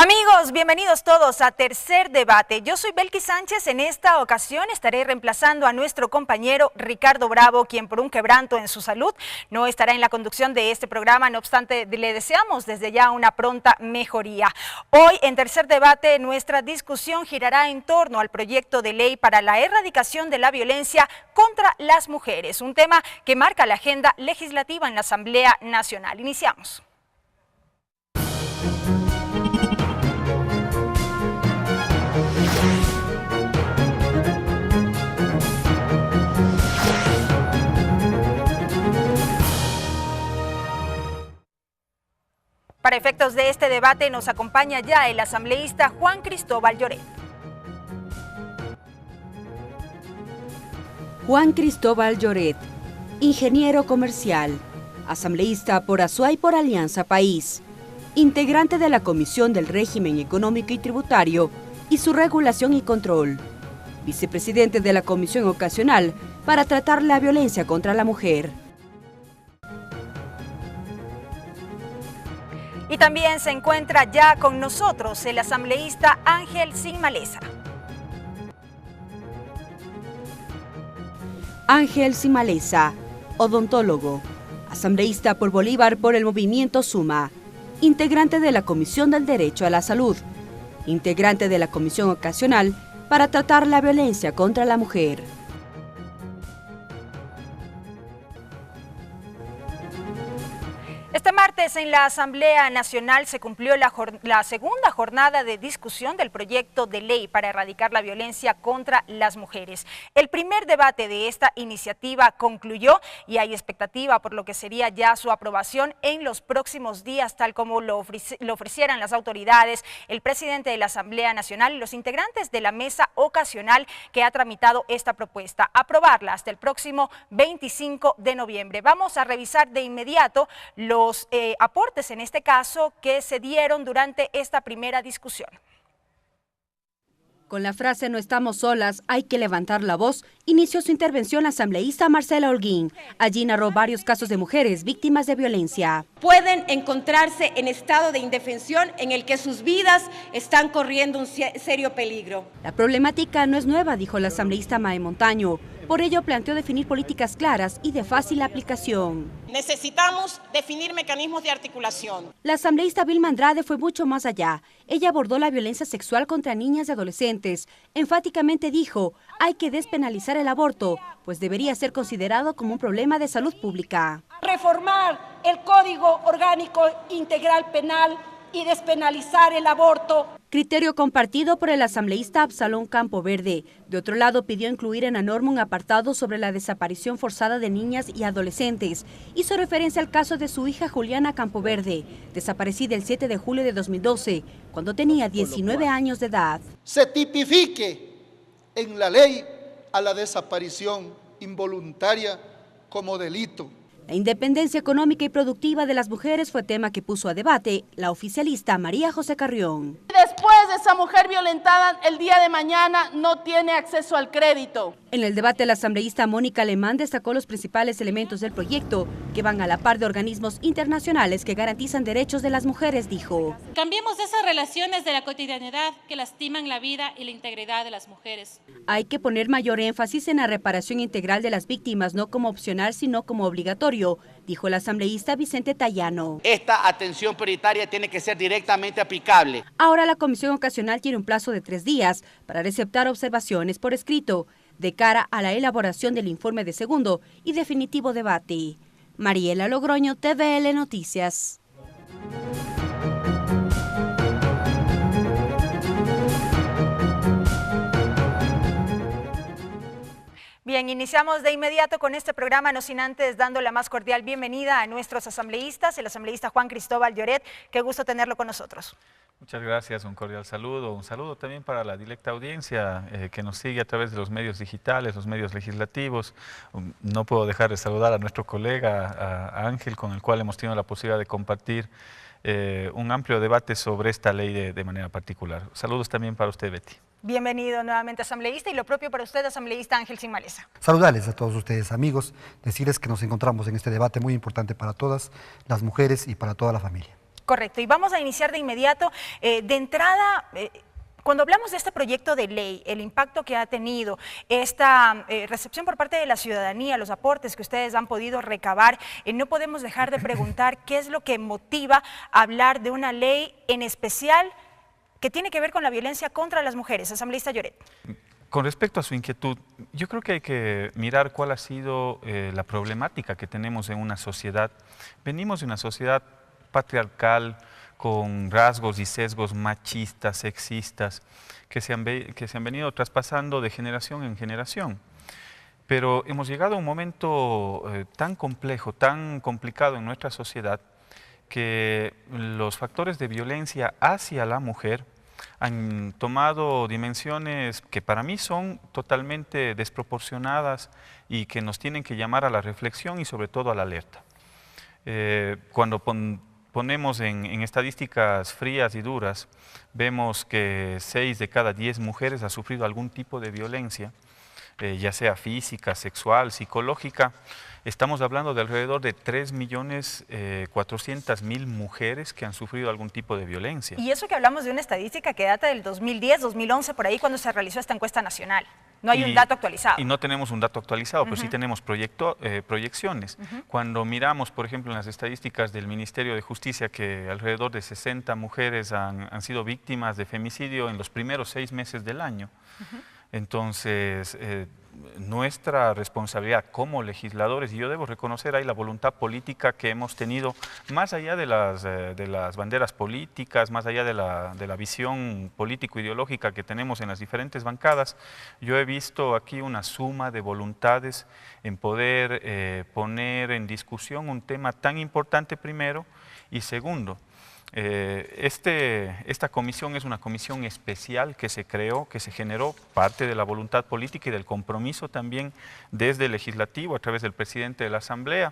Amigos, bienvenidos todos a Tercer Debate. Yo soy Belkis Sánchez. En esta ocasión estaré reemplazando a nuestro compañero Ricardo Bravo, quien por un quebranto en su salud no estará en la conducción de este programa. No obstante, le deseamos desde ya una pronta mejoría. Hoy en Tercer Debate nuestra discusión girará en torno al proyecto de ley para la erradicación de la violencia contra las mujeres, un tema que marca la agenda legislativa en la Asamblea Nacional. Iniciamos. Para efectos de este debate nos acompaña ya el asambleísta Juan Cristóbal Lloret. Juan Cristóbal Lloret, ingeniero comercial, asambleísta por Azuay por Alianza País, integrante de la Comisión del Régimen Económico y Tributario y su regulación y control, vicepresidente de la Comisión Ocasional para tratar la violencia contra la mujer. Y también se encuentra ya con nosotros el asambleísta Ángel Simalesa. Ángel Simalesa, odontólogo, asambleísta por Bolívar por el movimiento Suma, integrante de la Comisión del Derecho a la Salud, integrante de la Comisión Ocasional para tratar la violencia contra la mujer. Este martes en la Asamblea Nacional se cumplió la segunda jornada de discusión del proyecto de ley para erradicar la violencia contra las mujeres. El primer debate de esta iniciativa concluyó y hay expectativa por lo que sería ya su aprobación en los próximos días, tal como lo ofrecieran las autoridades, el presidente de la Asamblea Nacional y los integrantes de la mesa ocasional que ha tramitado esta propuesta. Aprobarla hasta el próximo 25 de noviembre. Vamos a revisar de inmediato los aportes en este caso que se dieron durante esta primera discusión. Con la frase "no estamos solas, hay que levantar la voz", inició su intervención la asambleísta Marcela Holguín. Allí narró varios casos de mujeres víctimas de violencia. Pueden encontrarse en estado de indefensión en el que sus vidas están corriendo un serio peligro. La problemática no es nueva, dijo la asambleísta Mae Montaño. Por ello planteó definir políticas claras y de fácil aplicación. Necesitamos definir mecanismos de articulación. La asambleísta Vilma Andrade fue mucho más allá. Ella abordó la violencia sexual contra niñas y adolescentes. Enfáticamente dijo, hay que despenalizar el aborto, pues debería ser considerado como un problema de salud pública. Reformar el Código Orgánico Integral Penal y despenalizar el aborto. Criterio compartido por el asambleísta Absalón Campoverde. De otro lado, pidió incluir en la norma un apartado sobre la desaparición forzada de niñas y adolescentes. Hizo referencia al caso de su hija Juliana Campoverde, desaparecida el 7 de julio de 2012, cuando tenía 19 años de edad. Se tipifique en la ley a la desaparición involuntaria como delito. La independencia económica y productiva de las mujeres fue tema que puso a debate la oficialista María José Carrión. Después de esa mujer violentada, el día de mañana no tiene acceso al crédito. En el debate, la asambleísta Mónica Alemán destacó los principales elementos del proyecto que van a la par de organismos internacionales que garantizan derechos de las mujeres, dijo. Cambiemos esas relaciones de la cotidianidad que lastiman la vida y la integridad de las mujeres. Hay que poner mayor énfasis en la reparación integral de las víctimas, no como opcional, sino como obligatorio, dijo el asambleísta Vicente Tallano. Esta atención prioritaria tiene que ser directamente aplicable. Ahora la Comisión Ocasional tiene un plazo de 3 días para receptar observaciones por escrito, de cara a la elaboración del informe de segundo y definitivo debate. Mariela Logroño, TVL Noticias. Bien, iniciamos de inmediato con este programa, no sin antes dando la más cordial bienvenida a nuestros asambleístas, el asambleísta Juan Cristóbal Lloret. Qué gusto tenerlo con nosotros. Muchas gracias, un cordial saludo. Un saludo también para la directa audiencia que nos sigue a través de los medios digitales, los medios legislativos. No puedo dejar de saludar a nuestro colega, a Ángel, con el cual hemos tenido la posibilidad de compartir un amplio debate sobre esta ley de manera particular. Saludos también para usted, Betty. Bienvenido nuevamente, asambleísta, y lo propio para usted, asambleísta Ángel Simalesa. Saludarles a todos ustedes, amigos, decirles que nos encontramos en este debate muy importante para todas las mujeres y para toda la familia. Correcto, y vamos a iniciar de inmediato. De entrada, cuando hablamos de este proyecto de ley, el impacto que ha tenido, esta recepción por parte de la ciudadanía, los aportes que ustedes han podido recabar, no podemos dejar de preguntar qué es lo que motiva a hablar de una ley en especial que tiene que ver con la violencia contra las mujeres. Asambleísta Lloret. Con respecto a su inquietud, yo creo que hay que mirar cuál ha sido la problemática que tenemos en una sociedad. Venimos de una sociedad patriarcal, con rasgos y sesgos machistas, sexistas, que se han venido traspasando de generación en generación. Pero hemos llegado a un momento tan complejo, tan complicado en nuestra sociedad, que los factores de violencia hacia la mujer han tomado dimensiones que para mí son totalmente desproporcionadas y que nos tienen que llamar a la reflexión y sobre todo a la alerta. Cuando ponemos en estadísticas frías y duras, vemos que 6 de cada 10 mujeres ha sufrido algún tipo de violencia, ya sea física, sexual, psicológica. Estamos hablando de alrededor de 3.400.000 mujeres que han sufrido algún tipo de violencia. Y eso que hablamos de una estadística que data del 2010, 2011, por ahí cuando se realizó esta encuesta nacional. No hay un dato actualizado. Y no tenemos un dato actualizado, pero sí tenemos proyecciones. Cuando miramos, por ejemplo, en las estadísticas del Ministerio de Justicia, que alrededor de 60 mujeres han sido víctimas de femicidio en los primeros 6 meses del año. Entonces, nuestra responsabilidad como legisladores, y yo debo reconocer ahí la voluntad política que hemos tenido, más allá de las banderas políticas, más allá de la visión político-ideológica que tenemos en las diferentes bancadas, yo he visto aquí una suma de voluntades en poder poner en discusión un tema tan importante primero, y segundo, esta comisión es una comisión especial que se creó, que se generó parte de la voluntad política y del compromiso también desde el legislativo a través del presidente de la Asamblea,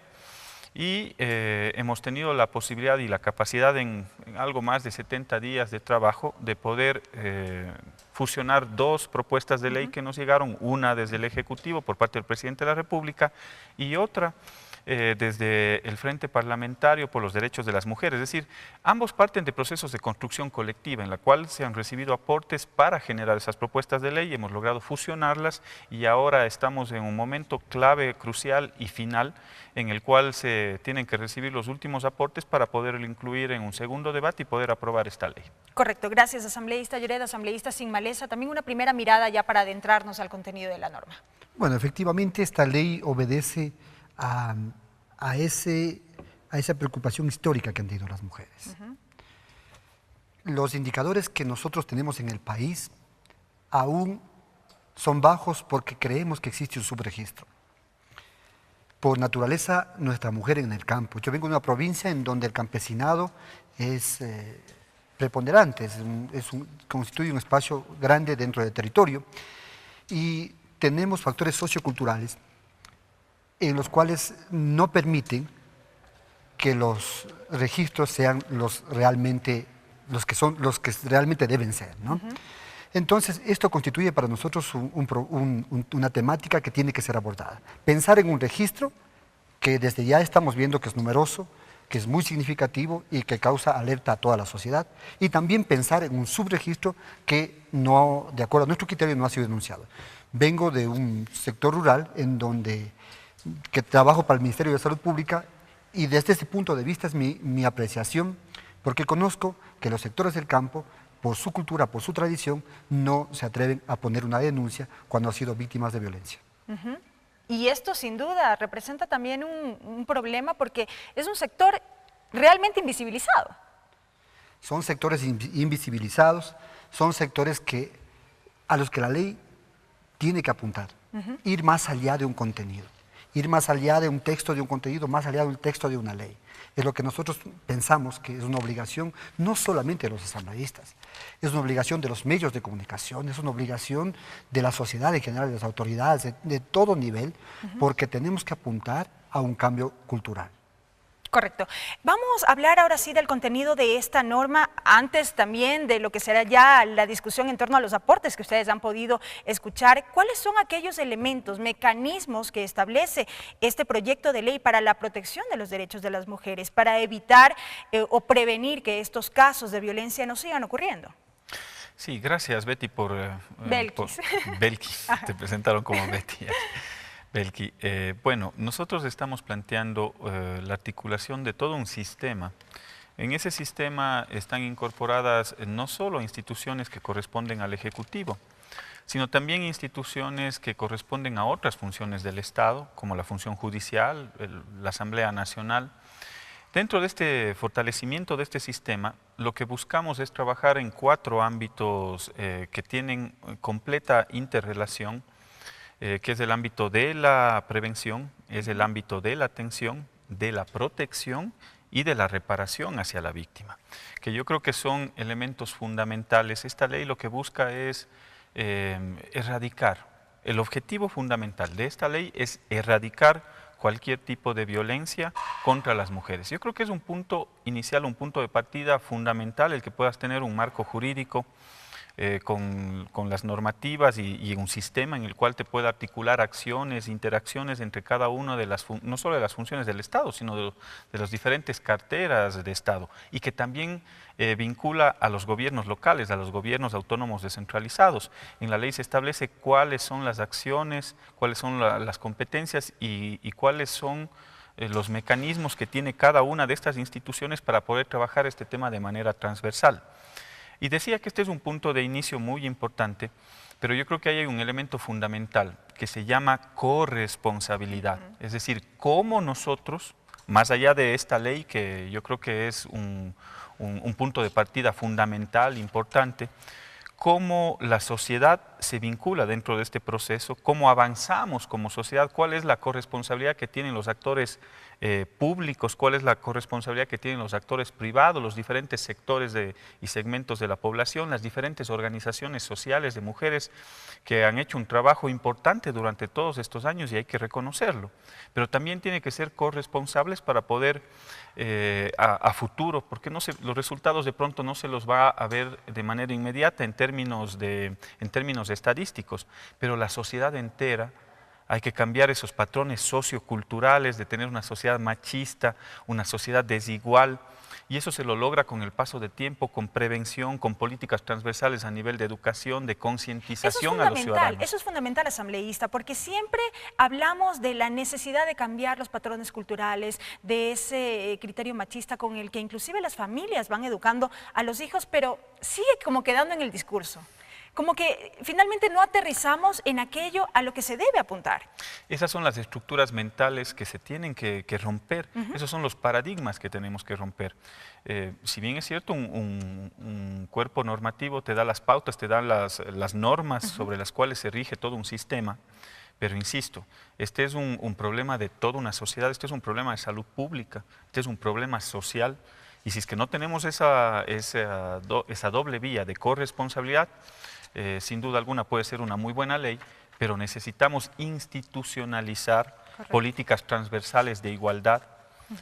y hemos tenido la posibilidad y la capacidad en algo más de 70 días de trabajo de poder fusionar 2 propuestas de ley que nos llegaron, una desde el Ejecutivo por parte del presidente de la República y otra desde el Frente Parlamentario por los Derechos de las Mujeres. Es decir, ambos parten de procesos de construcción colectiva en la cual se han recibido aportes para generar esas propuestas de ley, hemos logrado fusionarlas y ahora estamos en un momento clave, crucial y final en el cual se tienen que recibir los últimos aportes para poderlo incluir en un segundo debate y poder aprobar esta ley. Correcto, gracias asambleísta Lloret, asambleísta Sin Maleza. También una primera mirada ya para adentrarnos al contenido de la norma. Bueno, efectivamente esta ley obedece a esa preocupación histórica que han tenido las mujeres. Los indicadores que nosotros tenemos en el país aún son bajos porque creemos que existe un subregistro. Por naturaleza, nuestra mujer en el campo. Yo vengo de una provincia en donde el campesinado es preponderante, constituye un espacio grande dentro del territorio y tenemos factores socioculturales en los cuales no permiten que los registros sean los que realmente deben ser, ¿no? Entonces, esto constituye para nosotros una temática que tiene que ser abordada. Pensar en un registro que desde ya estamos viendo que es numeroso, que es muy significativo y que causa alerta a toda la sociedad. Y también pensar en un subregistro que no, de acuerdo a nuestro criterio, no ha sido denunciado. Vengo de un sector rural que trabajo para el Ministerio de Salud Pública y desde ese punto de vista es mi apreciación, porque conozco que los sectores del campo, por su cultura, por su tradición, no se atreven a poner una denuncia cuando han sido víctimas de violencia. Y esto sin duda representa también un problema porque es un sector realmente invisibilizado. Son sectores invisibilizados, son sectores a los que la ley tiene que apuntar, ir más allá de un contenido. Ir más allá de un texto, de un contenido, más allá de un texto de una ley. Es lo que nosotros pensamos que es una obligación no solamente de los asambleístas, es una obligación de los medios de comunicación, es una obligación de la sociedad en general, de las autoridades, de todo nivel, porque tenemos que apuntar a un cambio cultural. Correcto. Vamos a hablar ahora sí del contenido de esta norma, antes también de lo que será ya la discusión en torno a los aportes que ustedes han podido escuchar. ¿Cuáles son aquellos elementos, mecanismos que establece este proyecto de ley para la protección de los derechos de las mujeres, para evitar o prevenir que estos casos de violencia no sigan ocurriendo? Sí, gracias Betty por... Belkis. Belkis, te presentaron como Betty. Belki, bueno, nosotros estamos planteando la articulación de todo un sistema. En ese sistema están incorporadas no solo instituciones que corresponden al Ejecutivo, sino también instituciones que corresponden a otras funciones del Estado, como la función judicial, la Asamblea Nacional. Dentro de este fortalecimiento de este sistema, lo que buscamos es trabajar en 4 ámbitos que tienen completa interrelación, que es el ámbito de la prevención, es el ámbito de la atención, de la protección y de la reparación hacia la víctima, que yo creo que son elementos fundamentales. Esta ley lo que busca es erradicar. El objetivo fundamental de esta ley es erradicar cualquier tipo de violencia contra las mujeres. Yo creo que es un punto inicial, un punto de partida fundamental el que puedas tener un marco jurídico con las normativas y un sistema en el cual te pueda articular acciones, interacciones entre cada una de las, no solo de las funciones del Estado, sino de las diferentes carteras de Estado, y que también vincula a los gobiernos locales, a los gobiernos autónomos descentralizados. En la ley se establece cuáles son las acciones, cuáles son las competencias y cuáles son los mecanismos que tiene cada una de estas instituciones para poder trabajar este tema de manera transversal. Y decía que este es un punto de inicio muy importante, pero yo creo que hay un elemento fundamental que se llama corresponsabilidad. Es decir, cómo nosotros, más allá de esta ley, que yo creo que es un punto de partida fundamental, importante, cómo la sociedad se vincula dentro de este proceso, cómo avanzamos como sociedad, cuál es la corresponsabilidad que tienen los actores públicos, cuál es la corresponsabilidad que tienen los actores privados, los diferentes sectores y segmentos de la población, las diferentes organizaciones sociales de mujeres que han hecho un trabajo importante durante todos estos años y hay que reconocerlo. Pero también tienen que ser corresponsables para poder a futuro, porque los resultados de pronto no se los va a ver de manera inmediata en términos estadísticos, pero la sociedad entera. Hay que cambiar esos patrones socioculturales de tener una sociedad machista, una sociedad desigual, y eso se lo logra con el paso de tiempo, con prevención, con políticas transversales a nivel de educación, de concientización a los ciudadanos. Eso es fundamental, asambleísta, porque siempre hablamos de la necesidad de cambiar los patrones culturales, de ese criterio machista con el que inclusive las familias van educando a los hijos, pero sigue como quedando en el discurso. Como que finalmente no aterrizamos en aquello a lo que se debe apuntar. Esas son las estructuras mentales que se tienen que romper. Esos son los paradigmas que tenemos que romper. Si bien es cierto, un cuerpo normativo te da las pautas, te da las normas sobre las cuales se rige todo un sistema, pero insisto, este es un problema de toda una sociedad, este es un problema de salud pública, este es un problema social. Y si es que no tenemos esa doble vía de corresponsabilidad, sin duda alguna puede ser una muy buena ley, pero necesitamos institucionalizar políticas transversales de igualdad,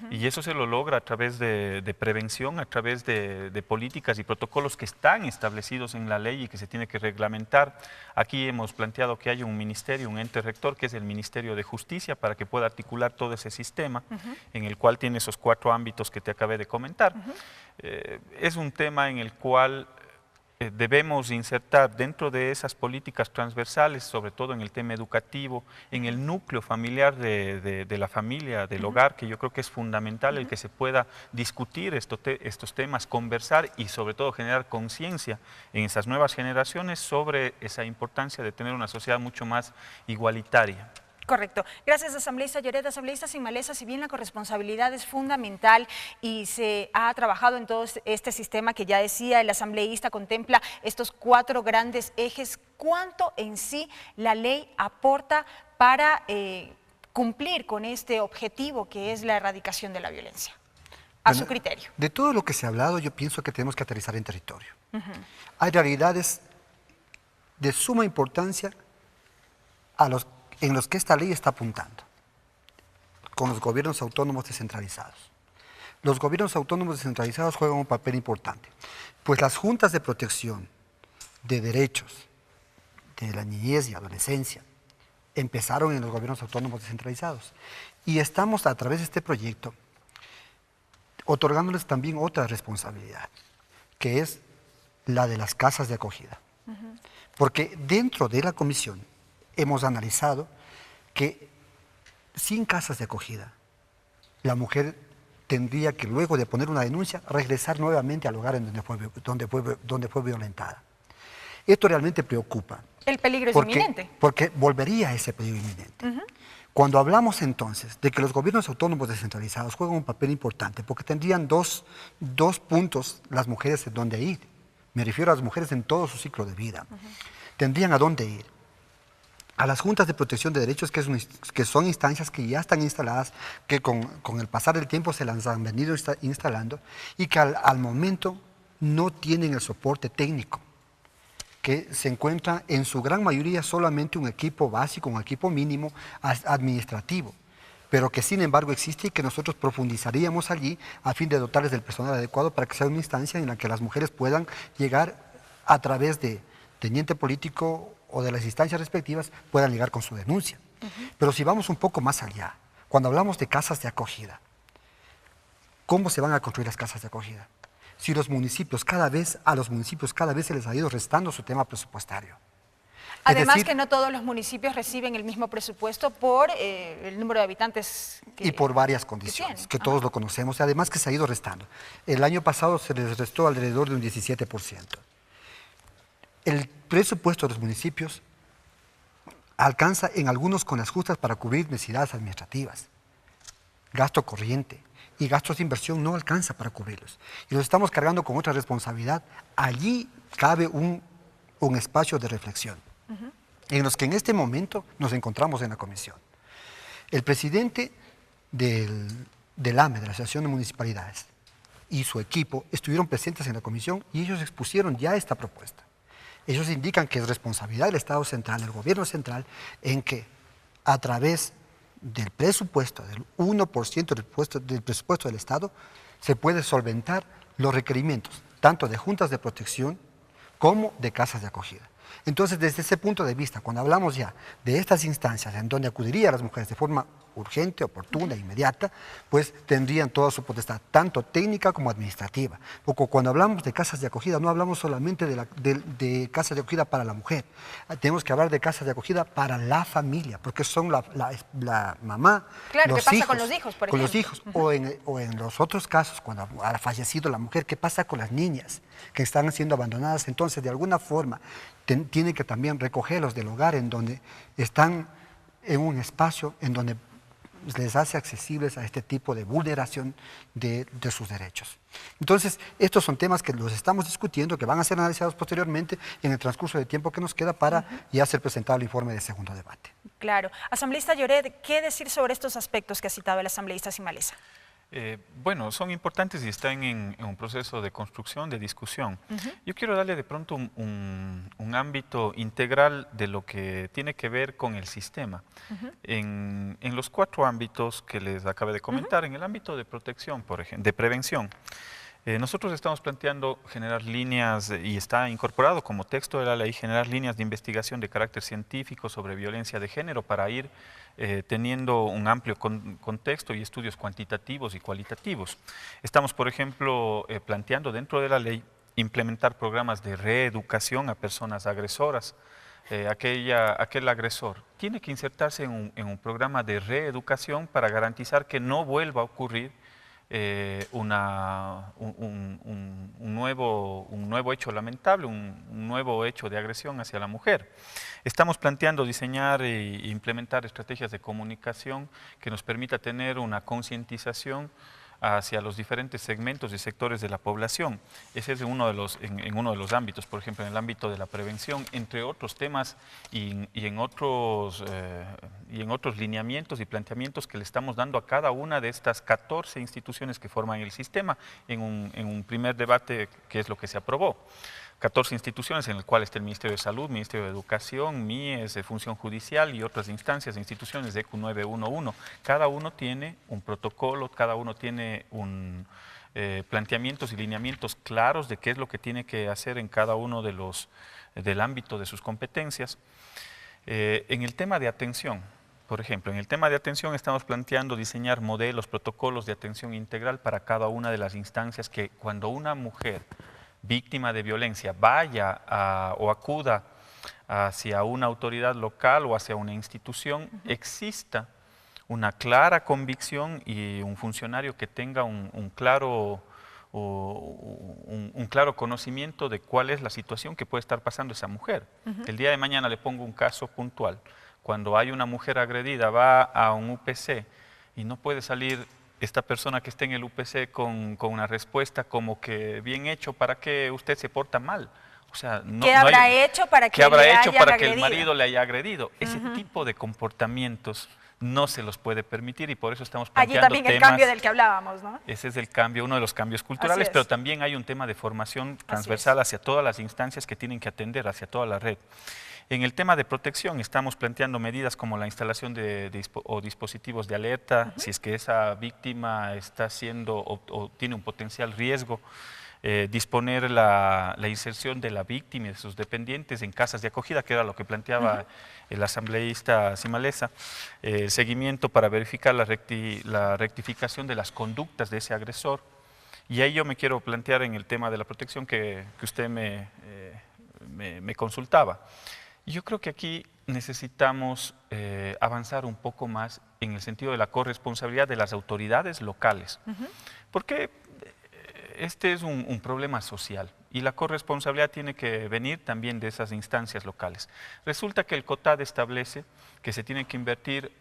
y eso se lo logra a través de prevención, a través de políticas y protocolos que están establecidos en la ley y que se tiene que reglamentar. Aquí hemos planteado que haya un ministerio, un ente rector, que es el Ministerio de Justicia, para que pueda articular todo ese sistema, en el cual tiene esos 4 ámbitos que te acabé de comentar. Es un tema en el cual debemos insertar dentro de esas políticas transversales, sobre todo en el tema educativo, en el núcleo familiar de la familia, del hogar, que yo creo que es fundamental el que se pueda discutir estos temas, conversar y sobre todo generar conciencia en esas nuevas generaciones sobre esa importancia de tener una sociedad mucho más igualitaria. Correcto. Gracias, asambleísta Lloret. Asambleísta Sin Maleza, si bien la corresponsabilidad es fundamental y se ha trabajado en todo este sistema que ya decía, el asambleísta contempla estos 4 grandes ejes, ¿cuánto en sí la ley aporta para cumplir con este objetivo que es la erradicación de la violencia? A su criterio. De todo lo que se ha hablado, yo pienso que tenemos que aterrizar en territorio. Hay realidades de suma importancia en los que esta ley está apuntando, con los gobiernos autónomos descentralizados. los gobiernos autónomos descentralizados juegan un papel importante, pues las juntas de protección de derechos de la niñez y adolescencia empezaron en los gobiernos autónomos descentralizados y estamos a través de este proyecto otorgándoles también otra responsabilidad, que es la de las casas de acogida. Porque dentro de la comisión hemos analizado que sin casas de acogida, la mujer tendría que, luego de poner una denuncia, regresar nuevamente al lugar en donde fue violentada. Esto realmente preocupa. El peligro es inminente. Porque volvería a ese peligro inminente. Cuando hablamos entonces de que los gobiernos autónomos descentralizados juegan un papel importante, porque tendrían dos puntos las mujeres en donde ir. Me refiero a las mujeres en todo su ciclo de vida. Tendrían a dónde ir. A las juntas de protección de derechos, que son instancias que ya están instaladas, que con el pasar del tiempo se las han venido instalando y que al momento no tienen el soporte técnico, que se encuentra en su gran mayoría solamente un equipo básico, un equipo mínimo administrativo, pero que sin embargo existe y que nosotros profundizaríamos allí a fin de dotarles del personal adecuado para que sea una instancia en la que las mujeres puedan llegar a través de teniente político o de las instancias respectivas, puedan llegar con su denuncia. Pero si vamos un poco más allá, cuando hablamos de casas de acogida, ¿cómo se van a construir las casas de acogida? Si a los municipios cada vez se les ha ido restando su tema presupuestario. Además que no todos los municipios reciben el mismo presupuesto por el número de habitantes y por varias condiciones, que todos lo conocemos, y además que se ha ido restando. El año pasado se les restó alrededor de un 17%. El presupuesto de los municipios alcanza en algunos con las justas para cubrir necesidades administrativas, gasto corriente, y gastos de inversión no alcanza para cubrirlos. Y los estamos cargando con otra responsabilidad. Allí cabe un espacio de reflexión, en los que en este momento nos encontramos en la comisión. El presidente del AME, de la Asociación de Municipalidades, y su equipo estuvieron presentes en la comisión y ellos expusieron ya esta propuesta. Ellos indican que es responsabilidad del Estado central, del gobierno central, en que a través del presupuesto, del 1% del presupuesto del Estado, se puede solventar los requerimientos, tanto de juntas de protección como de casas de acogida. Entonces, desde ese punto de vista, cuando hablamos ya de estas instancias en donde acudirían las mujeres de forma urgente, oportuna, inmediata, pues tendrían toda su potestad, tanto técnica como administrativa. Porque cuando hablamos de casas de acogida, no hablamos solamente de casas de acogida para la mujer, tenemos que hablar de casas de acogida para la familia, porque son la mamá, claro, los ¿qué pasa hijos, con los hijos, por con ejemplo? los hijos, o en los otros casos, cuando ha fallecido la mujer, ¿qué pasa con las niñas que están siendo abandonadas? Entonces, de alguna forma, tiene que también recogerlos del hogar en donde están en un espacio en donde les hace accesibles a este tipo de vulneración de sus derechos. Entonces, estos son temas que los estamos discutiendo, que van a ser analizados posteriormente en el transcurso de tiempo que nos queda para ya ser presentado el informe de segundo debate. Claro. Asambleísta Lloret, ¿qué decir sobre estos aspectos que ha citado el asambleísta Simalesa? Bueno, son importantes y están en un proceso de construcción, de discusión. Yo quiero darle de pronto un ámbito integral de lo que tiene que ver con el sistema. En los 4 ámbitos que les acabé de comentar, en el ámbito de protección, por ejemplo, de prevención, nosotros estamos planteando generar líneas, y está incorporado como texto de la ley, generar líneas de investigación de carácter científico sobre violencia de género para ir teniendo un amplio contexto y estudios cuantitativos y cualitativos. Estamos, por ejemplo, planteando dentro de la ley implementar programas de reeducación a personas agresoras. Aquel agresor tiene que insertarse en un programa de reeducación para garantizar que no vuelva a ocurrir un nuevo hecho lamentable, un nuevo hecho de agresión hacia la mujer. Estamos planteando diseñar e implementar estrategias de comunicación que nos permita tener una concientización hacia los diferentes segmentos y sectores de la población. Ese es uno de los ámbitos, por ejemplo, en el ámbito de la prevención, entre otros temas y en otros lineamientos y planteamientos que le estamos dando a cada una de estas 14 instituciones que forman el sistema en un primer debate, que es lo que se aprobó. 14 instituciones en el cual está el Ministerio de Salud, Ministerio de Educación, MIES, Función Judicial y otras instancias e instituciones de ECU 911. Cada uno tiene un protocolo, cada uno tiene tiene planteamientos y lineamientos claros de qué es lo que tiene que hacer en cada uno del ámbito de sus competencias. En el tema de atención, por ejemplo, en el tema de atención estamos planteando diseñar modelos, protocolos de atención integral para cada una de las instancias que cuando una mujer víctima de violencia vaya o acuda hacia una autoridad local o hacia una institución, exista una clara convicción y un funcionario que tenga un claro conocimiento de cuál es la situación que puede estar pasando esa mujer. El día de mañana le pongo un caso puntual. Cuando hay una mujer agredida, va a un UPC y no puede salir esta persona que esté en el UPC con una respuesta como que bien hecho, ¿para qué usted se porta mal? O sea, ¿qué habrá hecho para que el marido le haya agredido? Ese tipo de comportamientos no se los puede permitir y por eso estamos planteando allí también el cambio del que hablábamos, ¿no? Ese es el cambio, uno de los cambios culturales, pero también hay un tema de formación transversal hacia todas las instancias que tienen que atender, hacia toda la red. En el tema de protección estamos planteando medidas como la instalación de dispositivos de alerta, si es que esa víctima está siendo o tiene un potencial riesgo, disponer la inserción de la víctima y de sus dependientes en casas de acogida, que era lo que planteaba el asambleísta Simalesa, seguimiento para verificar la rectificación de las conductas de ese agresor. Y ahí yo me quiero plantear en el tema de la protección que usted me consultaba. Yo creo que aquí necesitamos avanzar un poco más en el sentido de la corresponsabilidad de las autoridades locales, porque este es un problema social y la corresponsabilidad tiene que venir también de esas instancias locales. Resulta que el COTAD establece que se tiene que invertir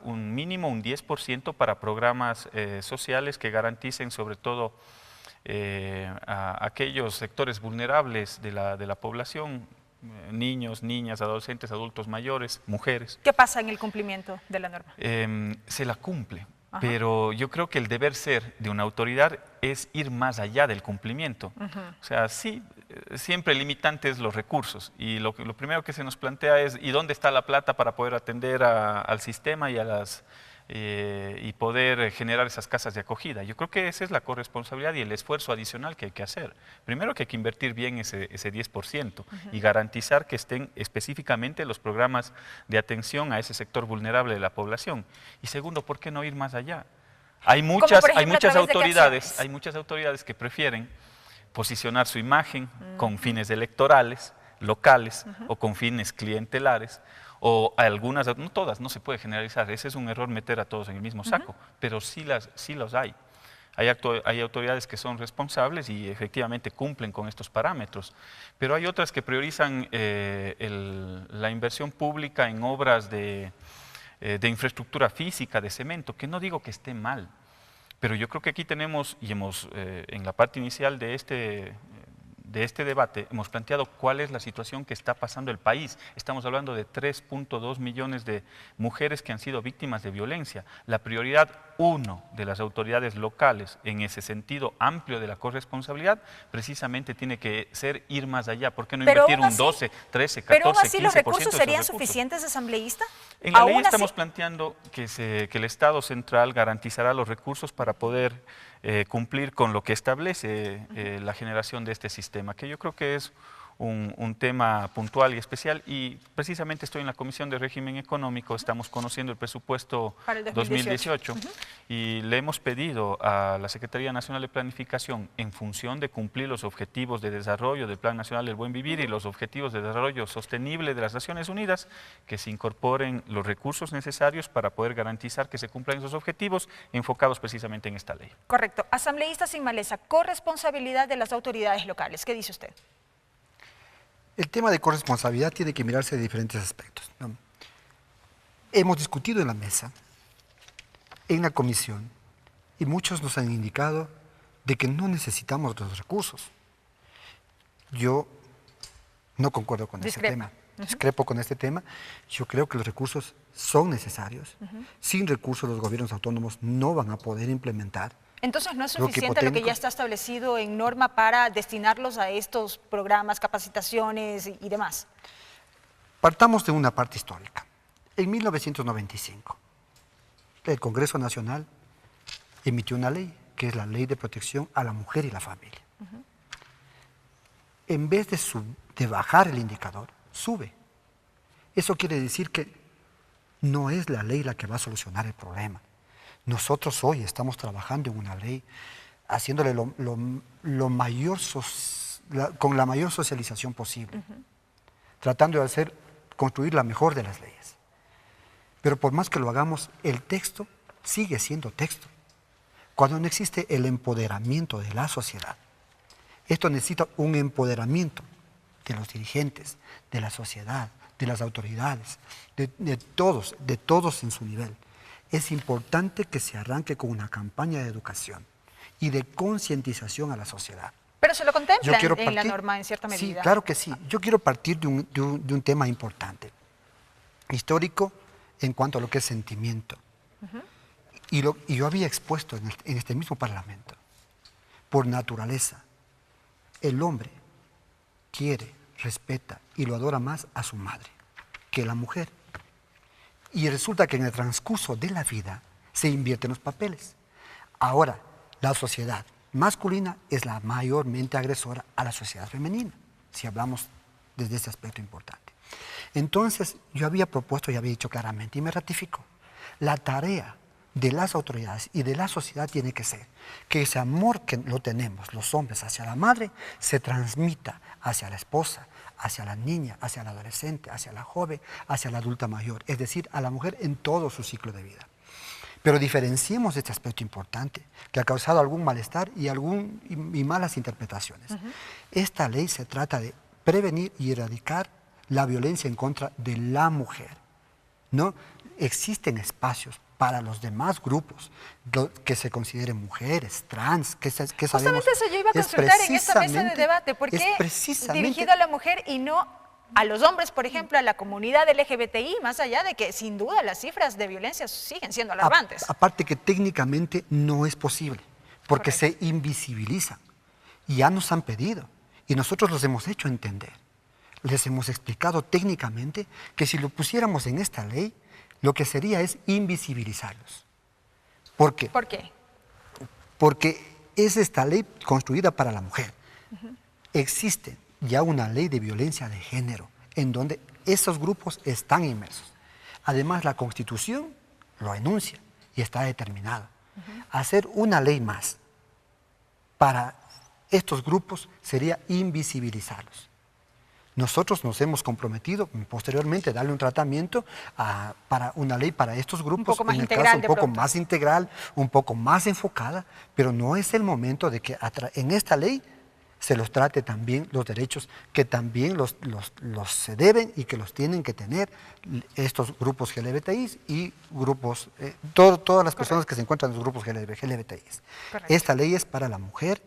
un mínimo, un 10% para programas sociales que garanticen sobre todo a aquellos sectores vulnerables de la población, niños, niñas, adolescentes, adultos mayores, mujeres. ¿Qué pasa en el cumplimiento de la norma? Se la cumple, pero yo creo que el deber ser de una autoridad es ir más allá del cumplimiento. O sea, sí, siempre limitante es los recursos y lo primero que se nos plantea es ¿y dónde está la plata para poder atender al sistema y y poder generar esas casas de acogida? Yo creo que esa es la corresponsabilidad y el esfuerzo adicional que hay que hacer. Primero que hay que invertir bien ese 10% y garantizar que estén específicamente los programas de atención a ese sector vulnerable de la población. Y segundo, ¿por qué no ir más allá? Hay muchas autoridades que prefieren posicionar su imagen con fines electorales, locales o con fines clientelares, o algunas, no todas, no se puede generalizar, ese es un error meter a todos en el mismo saco, pero sí los hay. Hay autoridades que son responsables y efectivamente cumplen con estos parámetros, pero hay otras que priorizan la inversión pública en obras de infraestructura física, de cemento, que no digo que esté mal, pero yo creo que aquí tenemos, y en la parte inicial de este debate, hemos planteado cuál es la situación que está pasando el país. Estamos hablando de 3.2 millones de mujeres que han sido víctimas de violencia. La prioridad 1 de las autoridades locales en ese sentido amplio de la corresponsabilidad precisamente tiene que ser ir más allá. ¿Por qué no invertir un 12, 13, 14, 15%? ¿Pero aún así los recursos serían suficientes, asambleísta? En la ley estamos planteando que el Estado central garantizará los recursos para poder cumplir con lo que establece la generación de este sistema, que yo creo que es un tema puntual y especial, y precisamente estoy en la Comisión de Régimen Económico, estamos conociendo el presupuesto para el 2018 y le hemos pedido a la Secretaría Nacional de Planificación, en función de cumplir los objetivos de desarrollo del Plan Nacional del Buen Vivir y los objetivos de desarrollo sostenible de las Naciones Unidas, que se incorporen los recursos necesarios para poder garantizar que se cumplan esos objetivos enfocados precisamente en esta ley. Correcto. Asambleísta Simalesa, corresponsabilidad de las autoridades locales, ¿qué dice usted? El tema de corresponsabilidad tiene que mirarse de diferentes aspectos, ¿no? Hemos discutido en la mesa, en la comisión, y muchos nos han indicado de que no necesitamos los recursos. Yo no concuerdo con ese tema, discrepo con este tema. Yo creo que los recursos son necesarios. Sin recursos los gobiernos autónomos no van a poder implementar. Entonces, ¿no es suficiente lo que ya está establecido en norma para destinarlos a estos programas, capacitaciones y demás? Partamos de una parte histórica. En 1995, el Congreso Nacional emitió una ley que es la Ley de Protección a la Mujer y la Familia. En vez de bajar el indicador, sube. Eso quiere decir que no es la ley la que va a solucionar el problema. Nosotros hoy estamos trabajando en una ley, haciéndole con la mayor socialización posible, tratando de construir la mejor de las leyes. Pero por más que lo hagamos, el texto sigue siendo texto. Cuando no existe el empoderamiento de la sociedad, esto necesita un empoderamiento de los dirigentes, de la sociedad, de las autoridades, de todos en su nivel. Es importante que se arranque con una campaña de educación y de concientización a la sociedad. Pero se lo contempla en la norma en cierta medida. Sí, claro que sí. Yo quiero partir de un tema importante, histórico en cuanto a lo que es sentimiento. Y yo había expuesto en este mismo Parlamento, por naturaleza, el hombre quiere, respeta y lo adora más a su madre que la mujer. Y resulta que en el transcurso de la vida se invierten los papeles. Ahora, la sociedad masculina es la mayormente agresora a la sociedad femenina, si hablamos desde este aspecto importante. Entonces, yo había propuesto y había dicho claramente, y me ratifico, la tarea de las autoridades y de la sociedad tiene que ser que ese amor que lo tenemos los hombres hacia la madre se transmita hacia la esposa, hacia la niña, hacia la adolescente, hacia la joven, hacia la adulta mayor, es decir, a la mujer en todo su ciclo de vida. Pero diferenciemos este aspecto importante que ha causado algún malestar y malas interpretaciones. Esta ley se trata de prevenir y erradicar la violencia en contra de la mujer. ¿No? Existen espacios para los demás grupos que se consideren mujeres, trans, que sabemos... Justamente eso yo iba a consultar en esta mesa de debate. ¿Por qué dirigido a la mujer y no a los hombres, por ejemplo, a la comunidad LGBTI, más allá de que sin duda las cifras de violencia siguen siendo alarmantes? Aparte que técnicamente no es posible, porque se invisibilizan. Y ya nos han pedido, y nosotros los hemos hecho entender. Les hemos explicado técnicamente que si lo pusiéramos en esta ley, lo que sería es invisibilizarlos. ¿Por qué? ¿Por qué? Porque es esta ley construida para la mujer. Existe ya una ley de violencia de género en donde esos grupos están inmersos. Además, la Constitución lo enuncia y está determinado. Hacer una ley más para estos grupos sería invisibilizarlos. Nosotros nos hemos comprometido posteriormente a darle un tratamiento para una ley para estos grupos, un poco más integral, un poco más enfocada, pero no es el momento de que en esta ley se los trate también los derechos que también los se deben y que los tienen que tener estos grupos LGBTI y grupos, todas las personas que se encuentran en los grupos LGBTI. Esta ley es para la mujer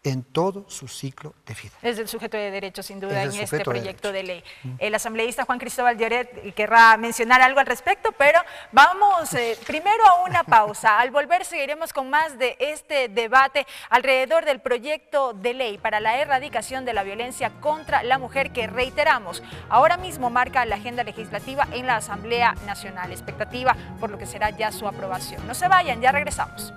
en todo su ciclo de vida. Es el sujeto de derecho, sin duda, en este proyecto de ley. El asambleísta Juan Cristóbal Lloret querrá mencionar algo al respecto, pero vamos primero a una pausa. Al volver seguiremos con más de este debate alrededor del proyecto de ley para la erradicación de la violencia contra la mujer que, reiteramos, ahora mismo marca la agenda legislativa en la Asamblea Nacional. Expectativa por lo que será ya su aprobación. No se vayan, ya regresamos.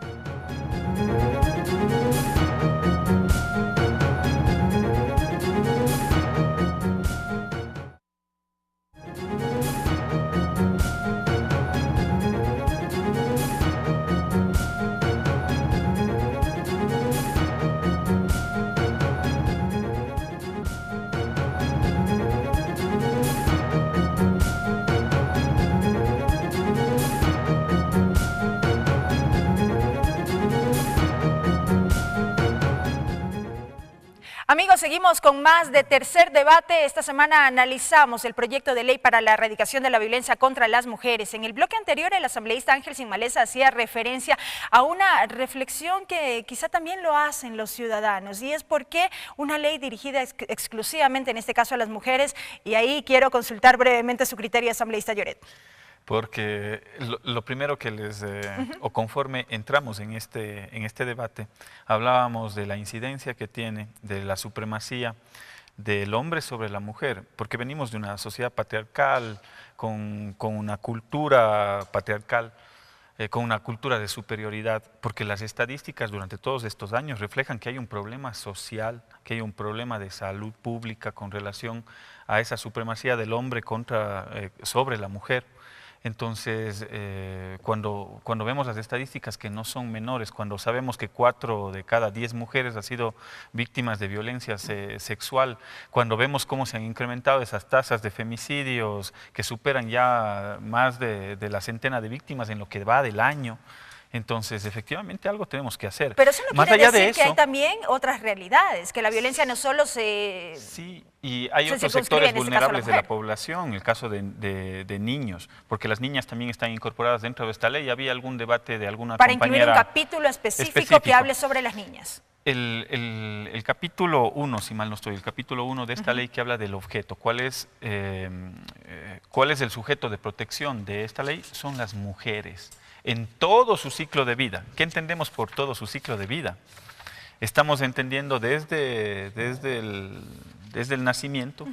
Amigos, seguimos con más de Tercer Debate. Esta semana analizamos el proyecto de ley para la erradicación de la violencia contra las mujeres. En el bloque anterior, el asambleísta Ángel Sinmaleza hacía referencia a una reflexión que quizá también lo hacen los ciudadanos, y es por qué una ley dirigida exclusivamente, en este caso, a las mujeres. Y ahí quiero consultar brevemente su criterio, asambleísta Lloret. Porque lo primero que o conforme entramos en este debate, hablábamos de la incidencia que tiene, de la supremacía del hombre sobre la mujer, porque venimos de una sociedad patriarcal, con una cultura patriarcal, con una cultura de superioridad, porque las estadísticas durante todos estos años reflejan que hay un problema social, que hay un problema de salud pública con relación a esa supremacía del hombre sobre la mujer. Entonces, cuando vemos las estadísticas que no son menores, cuando sabemos que 4 de cada 10 mujeres han sido víctimas de violencia sexual, cuando vemos cómo se han incrementado esas tasas de femicidios que superan ya más de la centena de víctimas en lo que va del año, entonces efectivamente algo tenemos que hacer. Pero eso no más quiere allá decir de eso, que hay también otras realidades, que la violencia no solo se... Sí, y hay otros sectores vulnerables de la población, el caso de niños, porque las niñas también están incorporadas dentro de esta ley. Había algún debate de alguna para compañera... incluir un capítulo específico que hable sobre las niñas. El capítulo 1, si mal no estoy, el capítulo 1 de esta ley que habla del objeto, ¿cuál es el sujeto de protección de esta ley? Son las mujeres, en todo su ciclo de vida. ¿Qué entendemos por todo su ciclo de vida? Estamos entendiendo desde el nacimiento,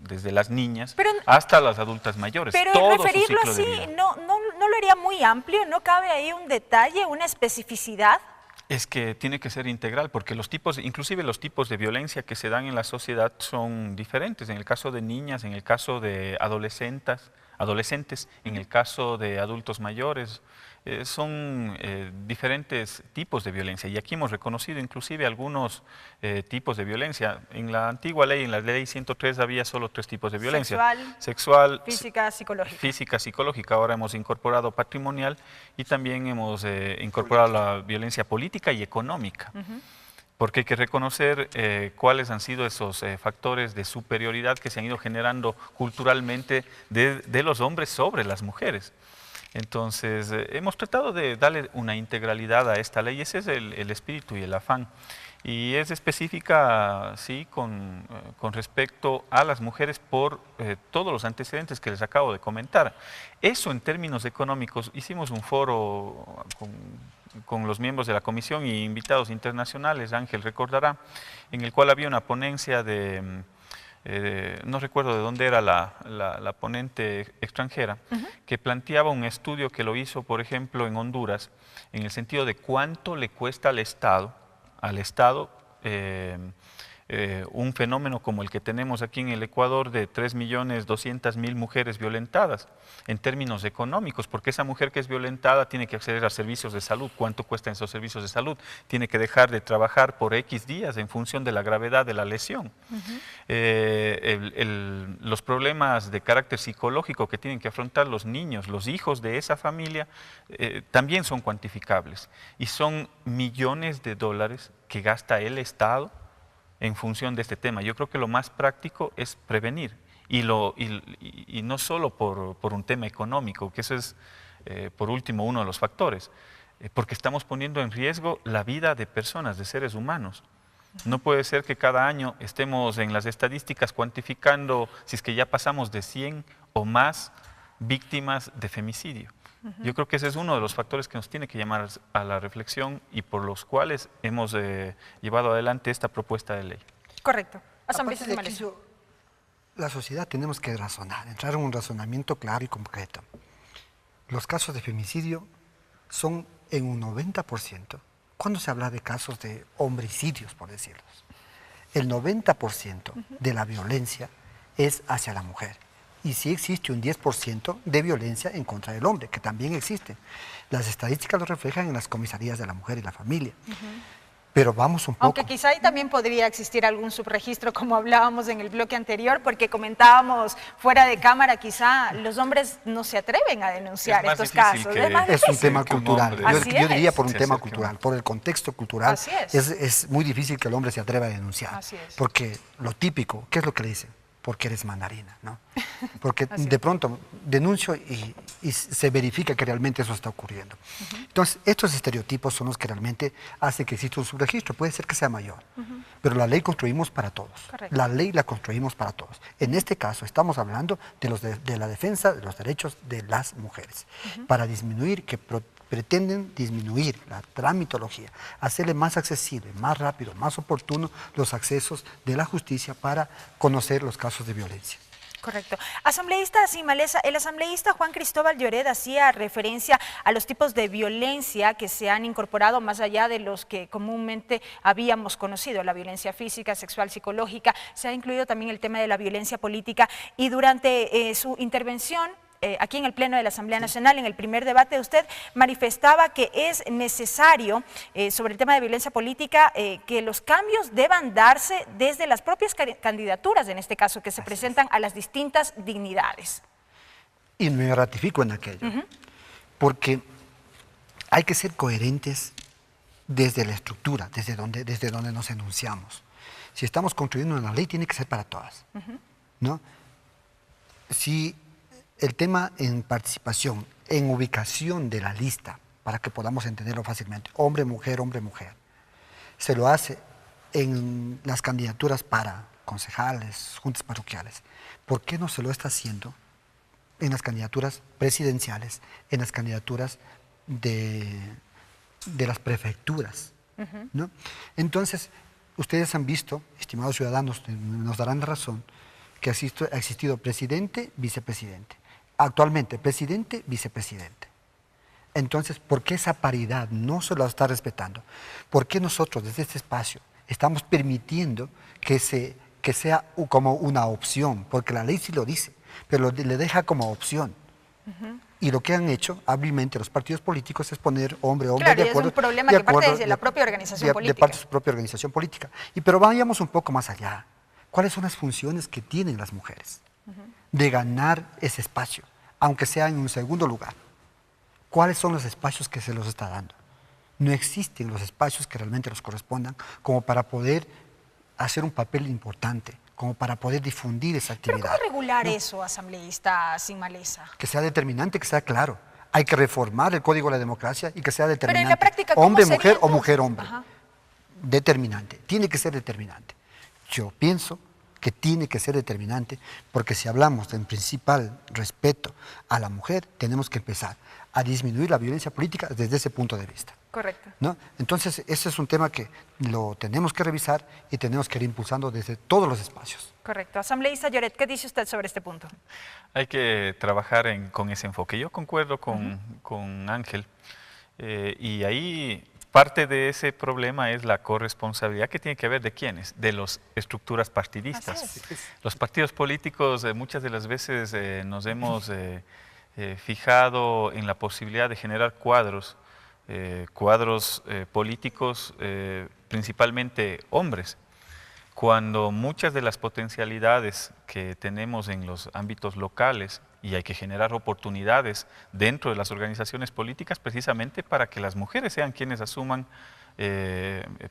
desde las niñas, hasta las adultas mayores. Pero todo referirlo su ciclo así de vida. no lo haría muy amplio, ¿no cabe ahí un detalle, una especificidad? Es que tiene que ser integral, porque inclusive los tipos de violencia que se dan en la sociedad son diferentes. En el caso de niñas, en el caso de adolescentes, en el caso de adultos mayores, son diferentes tipos de violencia. Y aquí hemos reconocido inclusive algunos tipos de violencia. En la antigua ley, en la ley 103, había solo 3 tipos de violencia. Sexual, física, psicológica. Física, psicológica. Ahora hemos incorporado patrimonial y también hemos incorporado la violencia política y económica. Porque hay que reconocer cuáles han sido esos factores de superioridad que se han ido generando culturalmente de los hombres sobre las mujeres. Entonces, hemos tratado de darle una integralidad a esta ley, ese es el espíritu y el afán. Y es específica, sí, con respecto a las mujeres por todos los antecedentes que les acabo de comentar. Eso en términos económicos, hicimos un foro con los miembros de la comisión y invitados internacionales, Ángel recordará, en el cual había una ponencia de... no recuerdo de dónde era la ponente extranjera, que planteaba un estudio que lo hizo, por ejemplo, en Honduras, en el sentido de cuánto le cuesta al Estado un fenómeno como el que tenemos aquí en el Ecuador de 3.200.000 mujeres violentadas en términos económicos, porque esa mujer que es violentada tiene que acceder a servicios de salud. ¿Cuánto cuestan esos servicios de salud? Tiene que dejar de trabajar por X días en función de la gravedad de la lesión. Los problemas de carácter psicológico que tienen que afrontar los niños, los hijos de esa familia, también son cuantificables y son millones de dólares que gasta el Estado en función de este tema. Yo creo que lo más práctico es prevenir y no solo por un tema económico, que eso es por último uno de los factores, porque estamos poniendo en riesgo la vida de personas, de seres humanos. No puede ser que cada año estemos en las estadísticas cuantificando si es que ya pasamos de 100 o más víctimas de femicidio. Yo creo que ese es uno de los factores que nos tiene que llamar a la reflexión y por los cuales hemos llevado adelante esta propuesta de ley. Correcto. La sociedad tenemos que razonar, entrar en un razonamiento claro y concreto. Los casos de femicidio son en un 90%, cuando se habla de casos de homicidios, por decirlo. El 90% de la violencia es hacia la mujer. Y sí existe un 10% de violencia en contra del hombre, que también existe. Las estadísticas lo reflejan en las comisarías de la mujer y la familia. Pero vamos un poco... Aunque quizá ahí también podría existir algún subregistro, como hablábamos en el bloque anterior, porque comentábamos fuera de cámara, quizá los hombres no se atreven a denunciar estos casos. Es un tema cultural. Yo diría por un tema cultural, por el contexto cultural. Es muy difícil que el hombre se atreva a denunciar. Porque lo típico, ¿qué es lo que le dicen? Porque eres mandarina, ¿no? Porque de pronto denuncio y se verifica que realmente eso está ocurriendo. Entonces, estos estereotipos son los que realmente hacen que exista un subregistro. Puede ser que sea mayor, pero la ley construimos para todos. La ley la construimos para todos. En este caso, estamos hablando de la defensa de los derechos de las mujeres, para disminuir pretenden disminuir la tramitología, hacerle más accesible, más rápido, más oportuno los accesos de la justicia para conocer los casos de violencia. Correcto. Asambleísta Simalesa, el asambleísta Juan Cristóbal Lloret hacía referencia a los tipos de violencia que se han incorporado más allá de los que comúnmente habíamos conocido, la violencia física, sexual, psicológica, se ha incluido también el tema de la violencia política y durante su intervención aquí en el Pleno de la Asamblea Nacional, en el primer debate, usted manifestaba que es necesario, sobre el tema de violencia política, que los cambios deban darse desde las propias candidaturas, en este caso, que se presentan a las distintas dignidades. Y me ratifico en aquello, porque hay que ser coherentes desde la estructura, desde donde nos enunciamos. Si estamos construyendo una ley, tiene que ser para todas, ¿no? Si el tema en participación, en ubicación de la lista, para que podamos entenderlo fácilmente, hombre, mujer, se lo hace en las candidaturas para concejales, juntas parroquiales. ¿Por qué no se lo está haciendo en las candidaturas presidenciales, en las candidaturas de las prefecturas? ¿No? Entonces, ustedes han visto, estimados ciudadanos, nos darán la razón, que ha existido presidente, vicepresidente. Actualmente, presidente, vicepresidente. Entonces, ¿por qué esa paridad no se la está respetando? ¿Por qué nosotros desde este espacio estamos permitiendo que sea como una opción? Porque la ley sí lo dice, pero le deja como opción. Y lo que han hecho hábilmente los partidos políticos es poner hombre, claro, de acuerdo. Es un problema que parte desde la propia organización política. De parte de su propia organización política. Pero vayamos un poco más allá. ¿Cuáles son las funciones que tienen las mujeres? De ganar ese espacio, aunque sea en un segundo lugar. ¿Cuáles son los espacios que se los está dando? No existen los espacios que realmente los correspondan como para poder hacer un papel importante, como para poder difundir esa actividad. ¿Pero cómo regular eso, asambleísta Simalesa? Que sea determinante, que sea claro. Hay que reformar el Código de la Democracia y que sea determinante. Pero en la práctica, ¿cómo hombre, sería, mujer entonces? o mujer, hombre. Determinante. Tiene que ser determinante. Yo pienso que tiene que ser determinante, porque si hablamos del principal respeto a la mujer, tenemos que empezar a disminuir la violencia política desde ese punto de vista. Correcto. ¿No? Entonces, ese es un tema que lo tenemos que revisar y tenemos que ir impulsando desde todos los espacios. Correcto. Asambleísta Lloret, ¿qué dice usted sobre este punto? Hay que trabajar con ese enfoque. Yo concuerdo con Ángel, y ahí parte de ese problema es la corresponsabilidad que tiene que haber de quiénes, de las estructuras partidistas. Los partidos políticos muchas de las veces nos hemos fijado en la posibilidad de generar cuadros políticos, principalmente hombres, cuando muchas de las potencialidades que tenemos en los ámbitos locales, y hay que generar oportunidades dentro de las organizaciones políticas precisamente para que las mujeres sean quienes asuman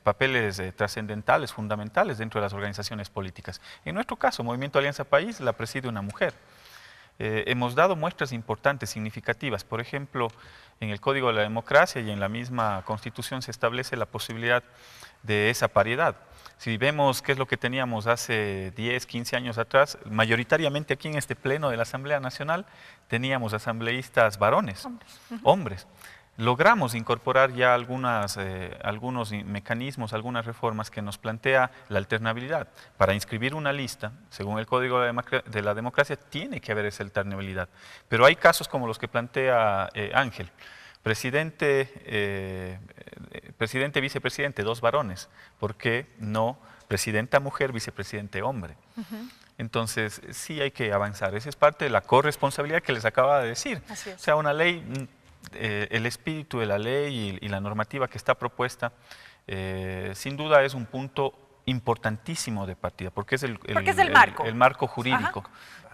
papeles trascendentales, fundamentales dentro de las organizaciones políticas. En nuestro caso, Movimiento Alianza País la preside una mujer. Hemos dado muestras importantes, significativas. Por ejemplo, en el Código de la Democracia y en la misma Constitución se establece la posibilidad de esa paridad. Si vemos qué es lo que teníamos hace 10, 15 años atrás, mayoritariamente aquí en este Pleno de la Asamblea Nacional teníamos asambleístas varones, hombres. Logramos incorporar ya algunos mecanismos, algunas reformas que nos plantea la alternabilidad. Para inscribir una lista, según el Código de la Democracia, tiene que haber esa alternabilidad. Pero hay casos como los que plantea Ángel. Presidente, vicepresidente, 2 varones. ¿Por qué no presidenta mujer, vicepresidente hombre? Entonces, sí hay que avanzar. Esa es parte de la corresponsabilidad que les acaba de decir. Así es. O sea, una ley, el espíritu de la ley y la normativa que está propuesta, sin duda es un punto importantísimo de partida, porque es el marco jurídico.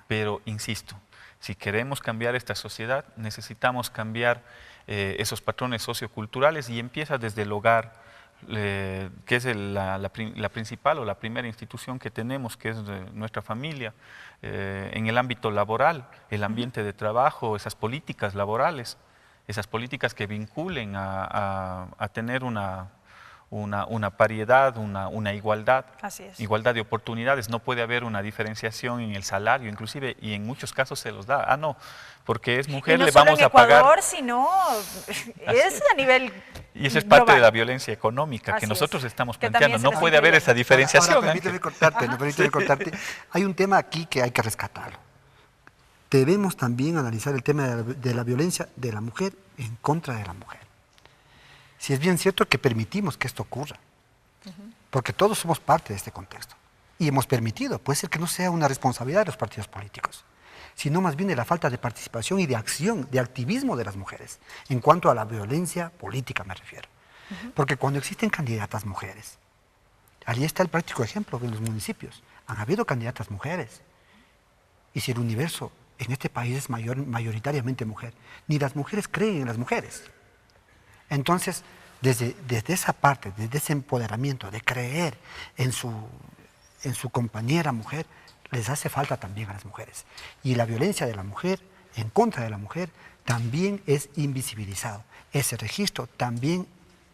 Pero, insisto, si queremos cambiar esta sociedad, necesitamos cambiar esos patrones socioculturales y empieza desde el hogar, que es la principal o la primera institución que tenemos, que es nuestra familia, en el ámbito laboral, el ambiente de trabajo, esas políticas laborales, esas políticas que vinculen a tener una paridad, una igualdad, igualdad de oportunidades. No puede haber una diferenciación en el salario, inclusive, y en muchos casos se los da. No, porque es mujer, no le vamos a pagar. En Ecuador, sino es a nivel Y eso es parte global de la violencia económica que nosotros estamos planteando. No puede haber esa diferenciación. Ahora, permíteme cortarte. Hay un tema aquí que hay que rescatarlo. debemos también analizar el tema de la violencia de la mujer en contra de la mujer. Si es bien cierto que permitimos que esto ocurra, porque todos somos parte de este contexto, y hemos permitido, puede ser que no sea una responsabilidad de los partidos políticos, sino más bien de la falta de participación y de acción, de activismo de las mujeres, en cuanto a la violencia política me refiero. Porque cuando existen candidatas mujeres, allí está el práctico ejemplo de los municipios, han habido candidatas mujeres, y si el universo en este país es mayoritariamente mujer, ni las mujeres creen en las mujeres. Entonces, desde esa parte, desde ese empoderamiento de creer en su compañera mujer, les hace falta también a las mujeres. Y la violencia de la mujer, en contra de la mujer, también es invisibilizado. Ese registro también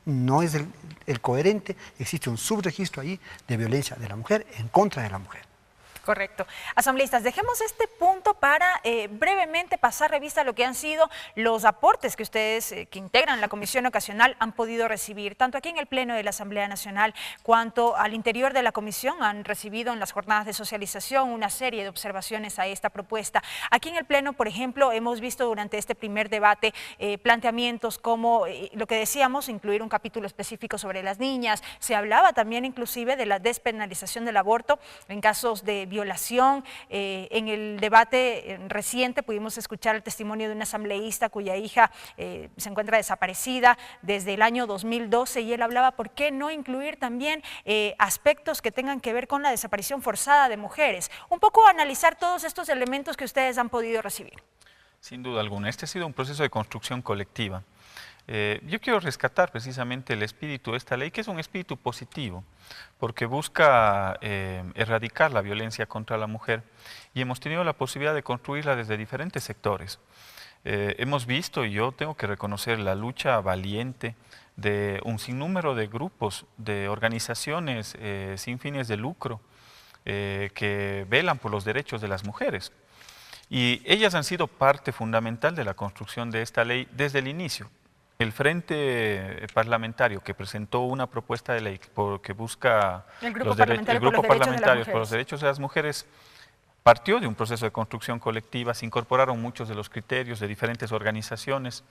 no es el coherente, existe un subregistro ahí de violencia de la mujer en contra de la mujer. Correcto. Asambleístas, dejemos este punto para brevemente pasar revista a lo que han sido los aportes que ustedes que integran la Comisión Ocasional han podido recibir, tanto aquí en el Pleno de la Asamblea Nacional cuanto al interior de la Comisión. Han recibido en las jornadas de socialización una serie de observaciones a esta propuesta. Aquí en el Pleno, por ejemplo, hemos visto durante este primer debate planteamientos como lo que decíamos, incluir un capítulo específico sobre las niñas. Se hablaba también inclusive de la despenalización del aborto en casos de violación. En el debate reciente pudimos escuchar el testimonio de una asambleísta cuya hija se encuentra desaparecida desde el año 2012 y él hablaba por qué no incluir también aspectos que tengan que ver con la desaparición forzada de mujeres. Un poco analizar todos estos elementos que ustedes han podido recibir. Sin duda alguna, este ha sido un proceso de construcción colectiva. Yo quiero rescatar precisamente el espíritu de esta ley, que es un espíritu positivo, porque busca erradicar la violencia contra la mujer y hemos tenido la posibilidad de construirla desde diferentes sectores. Hemos visto, y yo tengo que reconocer, la lucha valiente de un sinnúmero de grupos, de organizaciones sin fines de lucro, que velan por los derechos de las mujeres. Y ellas han sido parte fundamental de la construcción de esta ley desde el inicio. El Frente Parlamentario que presentó una propuesta de ley que busca el Grupo Parlamentario por los Derechos de las Mujeres partió de un proceso de construcción colectiva, se incorporaron muchos de los criterios de diferentes organizaciones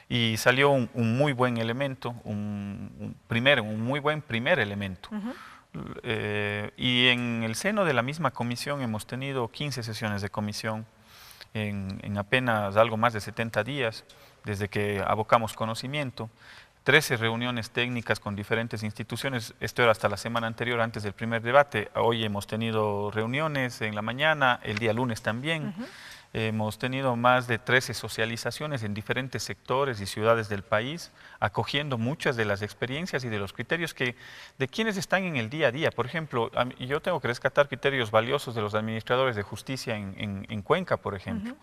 y salió un muy buen elemento, un muy buen primer elemento. Y en el seno de la misma comisión hemos tenido 15 sesiones de comisión en apenas algo más de 70 días, desde que abocamos conocimiento, 13 reuniones técnicas con diferentes instituciones, esto era hasta la semana anterior, antes del primer debate. Hoy hemos tenido reuniones en la mañana, el día lunes también. Hemos tenido más de 13 socializaciones en diferentes sectores y ciudades del país, acogiendo muchas de las experiencias y de los criterios de quienes están en el día a día. Por ejemplo, yo tengo que rescatar criterios valiosos de los administradores de justicia en Cuenca, por ejemplo.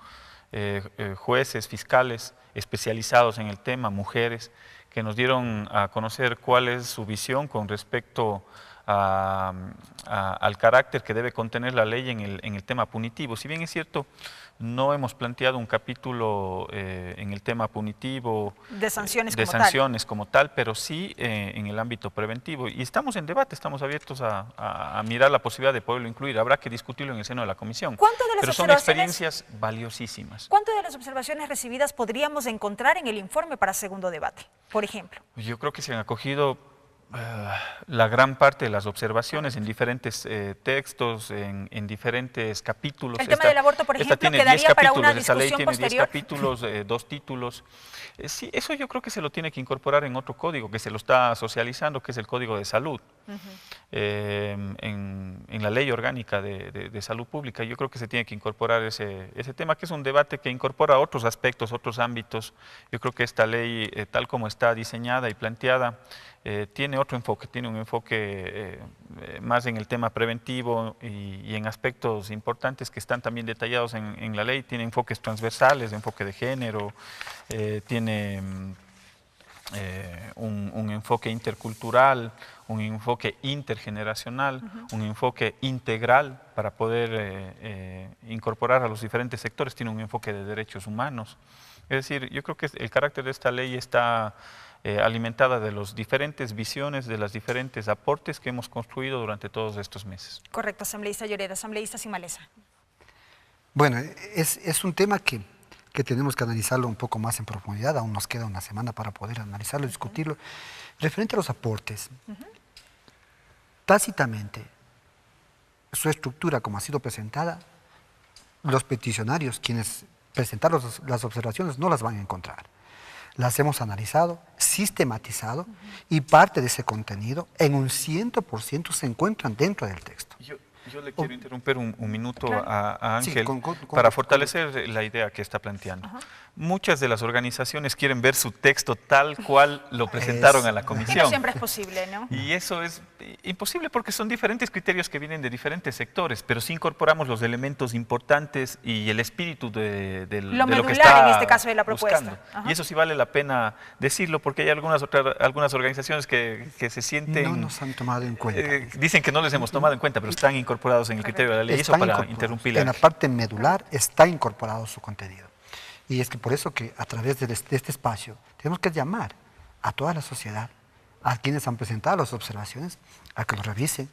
Jueces, fiscales especializados en el tema, mujeres, que nos dieron a conocer cuál es su visión con respecto al carácter que debe contener la ley en el tema punitivo. Si bien es cierto, no hemos planteado un capítulo en el tema punitivo de sanciones, como tal, pero sí en el ámbito preventivo. Y estamos en debate, estamos abiertos a mirar la posibilidad de poderlo incluir. Habrá que discutirlo en el seno de la comisión. Pero son experiencias valiosísimas. ¿Cuántas de las observaciones recibidas podríamos encontrar en el informe para segundo debate, por ejemplo? Yo creo que se han acogido la gran parte de las observaciones en diferentes textos, en diferentes capítulos. El tema del aborto, por ejemplo, quedaría para una discusión posterior. Esta ley tiene 10 capítulos, 2 títulos. Sí, eso yo creo que se lo tiene que incorporar en otro código que se lo está socializando, que es el Código de Salud. En la Ley Orgánica de Salud Pública, yo creo que se tiene que incorporar ese tema, que es un debate que incorpora otros aspectos, otros ámbitos. Yo creo que esta ley, tal como está diseñada y planteada, tiene otro enfoque, tiene un enfoque más en el tema preventivo y en aspectos importantes que están también detallados en la ley. Tiene enfoques transversales, enfoque de género, tiene un enfoque intercultural, un enfoque intergeneracional, un enfoque integral para poder incorporar a los diferentes sectores, tiene un enfoque de derechos humanos. Es decir, yo creo que el carácter de esta ley está alimentada de las diferentes visiones, de los diferentes aportes que hemos construido durante todos estos meses. Correcto, asambleísta Lloret. Asambleísta Simalesa. Bueno, es un tema que tenemos que analizarlo un poco más en profundidad. Aún nos queda una semana para poder analizarlo, discutirlo. Referente a los aportes, tácitamente, su estructura como ha sido presentada, los peticionarios, quienes presentaron las observaciones, no las van a encontrar. Las hemos analizado, sistematizado, y parte de ese contenido, en un 100% se encuentran dentro del texto. Yo le quiero interrumpir un minuto a Ángel sí, para fortalecer la idea que está planteando. Muchas de las organizaciones quieren ver su texto tal cual lo presentaron a la comisión. Y no siempre es posible, ¿no? Y eso es imposible porque son diferentes criterios que vienen de diferentes sectores, pero sí incorporamos los elementos importantes y el espíritu de lo que está en este caso de la propuesta. Buscando. Y eso sí vale la pena decirlo porque hay algunas organizaciones que se sienten... No nos han tomado en cuenta. Dicen que no les hemos tomado en cuenta, pero están incorporados en el criterio de la ley. Eso para interrumpirle. En la parte medular está incorporado su contenido. Y es que por eso que a través de este espacio tenemos que llamar a toda la sociedad, a quienes han presentado las observaciones, a que lo revisen,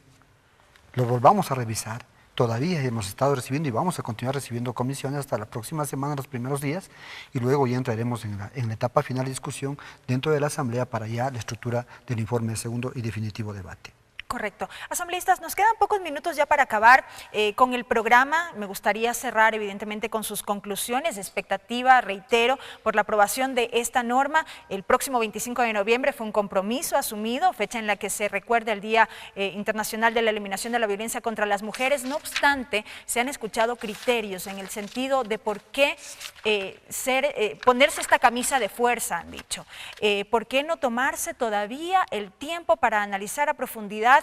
lo volvamos a revisar. Todavía hemos estado recibiendo y vamos a continuar recibiendo comisiones hasta la próxima semana, los primeros días, y luego ya entraremos en la etapa final de discusión dentro de la Asamblea para ya la estructura del informe de segundo y definitivo debate. Correcto. Asambleístas, nos quedan pocos minutos ya para acabar con el programa. Me gustaría cerrar evidentemente con sus conclusiones, expectativa, reitero, por la aprobación de esta norma. El próximo 25 de noviembre fue un compromiso asumido, fecha en la que se recuerda el Día Internacional de la Eliminación de la Violencia contra las Mujeres. No obstante, se han escuchado criterios en el sentido de por qué ponerse esta camisa de fuerza, han dicho. ¿Por qué no tomarse todavía el tiempo para analizar a profundidad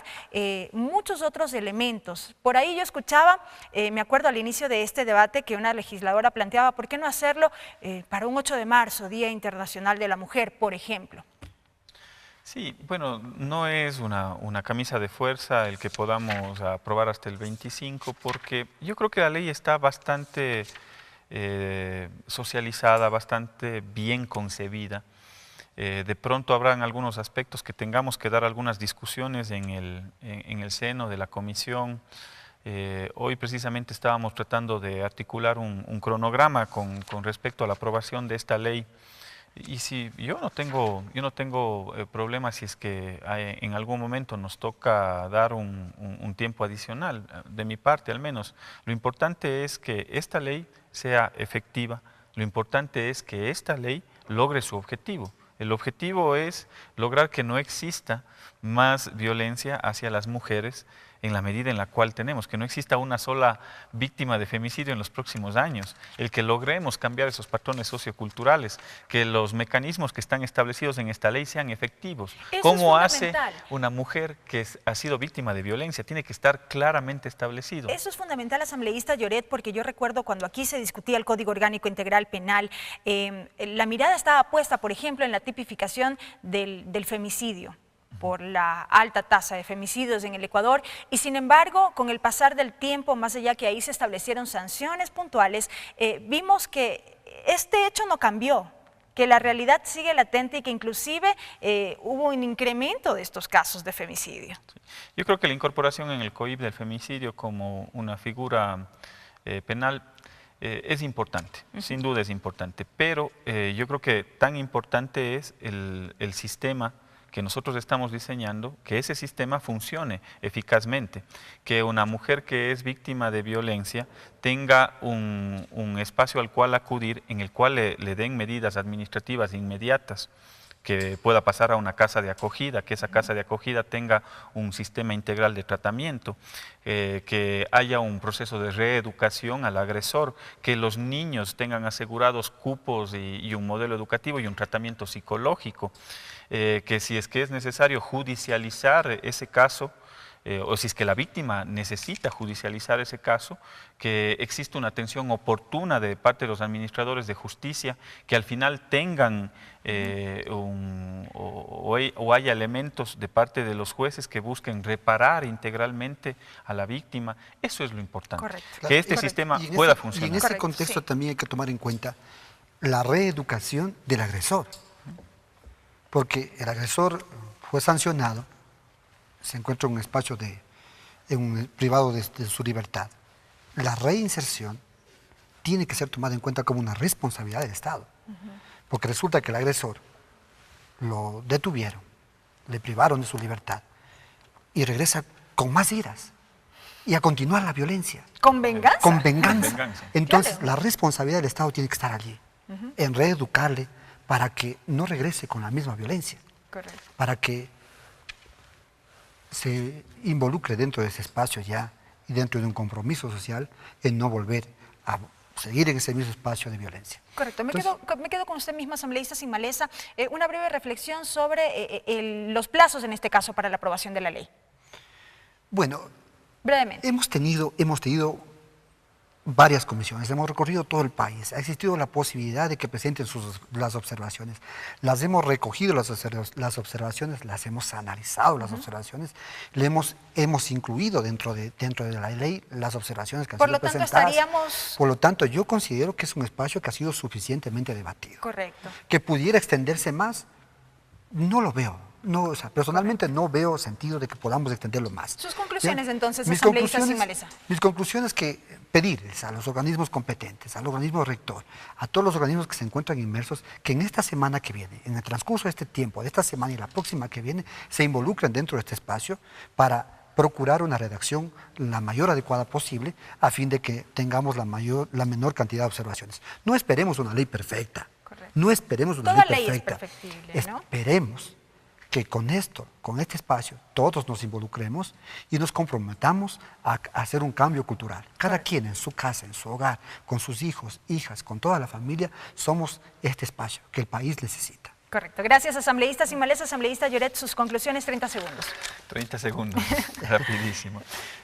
muchos otros elementos? Por ahí yo escuchaba, me acuerdo al inicio de este debate, que una legisladora planteaba, ¿por qué no hacerlo para un 8 de marzo, Día Internacional de la Mujer, por ejemplo? Sí, bueno, no es una camisa de fuerza el que podamos aprobar hasta el 25, porque yo creo que la ley está bastante socializada, bastante bien concebida. De pronto habrán algunos aspectos que tengamos que dar algunas discusiones en el seno de la comisión. Hoy precisamente estábamos tratando de articular un cronograma con respecto a la aprobación de esta ley. Y si yo no tengo problemas si es que en algún momento nos toca dar un tiempo adicional, de mi parte al menos. Lo importante es que esta ley sea efectiva, lo importante es que esta ley logre su objetivo. El objetivo es lograr que no exista más violencia hacia las mujeres en la medida en la cual tenemos, que no exista una sola víctima de femicidio en los próximos años, el que logremos cambiar esos patrones socioculturales, que los mecanismos que están establecidos en esta ley sean efectivos. ¿Cómo hace una mujer que ha sido víctima de violencia? Tiene que estar claramente establecido. Eso es fundamental, asambleísta Lloret, porque yo recuerdo cuando aquí se discutía el Código Orgánico Integral Penal, la mirada estaba puesta, por ejemplo, en la tipificación del femicidio, por la alta tasa de femicidios en el Ecuador, y sin embargo, con el pasar del tiempo, más allá que ahí se establecieron sanciones puntuales, vimos que este hecho no cambió, que la realidad sigue latente y que inclusive hubo un incremento de estos casos de femicidio. Sí. Yo creo que la incorporación en el COIP del femicidio como una figura penal es importante, sin duda es importante, pero yo creo que tan importante es el sistema que nosotros estamos diseñando, que ese sistema funcione eficazmente, que una mujer que es víctima de violencia tenga un espacio al cual acudir, en el cual le den medidas administrativas inmediatas, que pueda pasar a una casa de acogida, que esa casa de acogida tenga un sistema integral de tratamiento, que haya un proceso de reeducación al agresor, que los niños tengan asegurados cupos y un modelo educativo y un tratamiento psicológico, que si es que es necesario judicializar ese caso, o si es que la víctima necesita judicializar ese caso, que existe una atención oportuna de parte de los administradores de justicia, que al final tengan o haya elementos de parte de los jueces que busquen reparar integralmente a la víctima. Eso es lo importante. Correcto. Que este sistema pueda funcionar. Y en ese contexto también hay que tomar en cuenta la reeducación del agresor, porque el agresor fue sancionado, se encuentra en un espacio privado de su libertad. La reinserción tiene que ser tomada en cuenta como una responsabilidad del Estado. Porque resulta que el agresor lo detuvieron, le privaron de su libertad y regresa con más iras y a continuar la violencia. ¿Con venganza? Con venganza. Entonces, claro, la responsabilidad del Estado tiene que estar allí, en reeducarle para que no regrese con la misma violencia. Correcto. Para que se involucre dentro de ese espacio ya y dentro de un compromiso social en no volver a seguir en ese mismo espacio de violencia. Correcto. Me quedo con usted misma, asambleísta Sin Maleza. Una breve reflexión sobre los plazos, en este caso, para la aprobación de la ley. Bueno, brevemente. Hemos tenido varias comisiones, hemos recorrido todo el país, ha existido la posibilidad de que presenten las observaciones, las hemos recogido las observaciones, las hemos analizado las observaciones, hemos incluido dentro de la ley las observaciones que han sido presentadas. Por lo tanto, yo considero que es un espacio que ha sido suficientemente debatido. Correcto. Que pudiera extenderse más, no lo veo. No, o sea, personalmente no veo sentido de que podamos extenderlo más. Sus conclusiones, ¿sí? Entonces, asambleísta Sin Maleza. Mis conclusiones que pedirles a los organismos competentes, al organismo rector, a todos los organismos que se encuentran inmersos, que en esta semana que viene, en el transcurso de este tiempo, de esta semana y la próxima que viene, se involucren dentro de este espacio para procurar una redacción la mayor adecuada posible a fin de que tengamos la menor cantidad de observaciones. No esperemos una ley perfecta. Correcto. No esperemos una ley perfecta. Es perfectible, ¿no? Esperemos que con este espacio, todos nos involucremos y nos comprometamos a hacer un cambio cultural. Cada quien en su casa, en su hogar, con sus hijos, hijas, con toda la familia, somos este espacio que el país necesita. Correcto. Gracias, asambleísta Sin Maleza. Asambleísta Lloret, sus conclusiones, 30 segundos. 30 segundos, rapidísimo.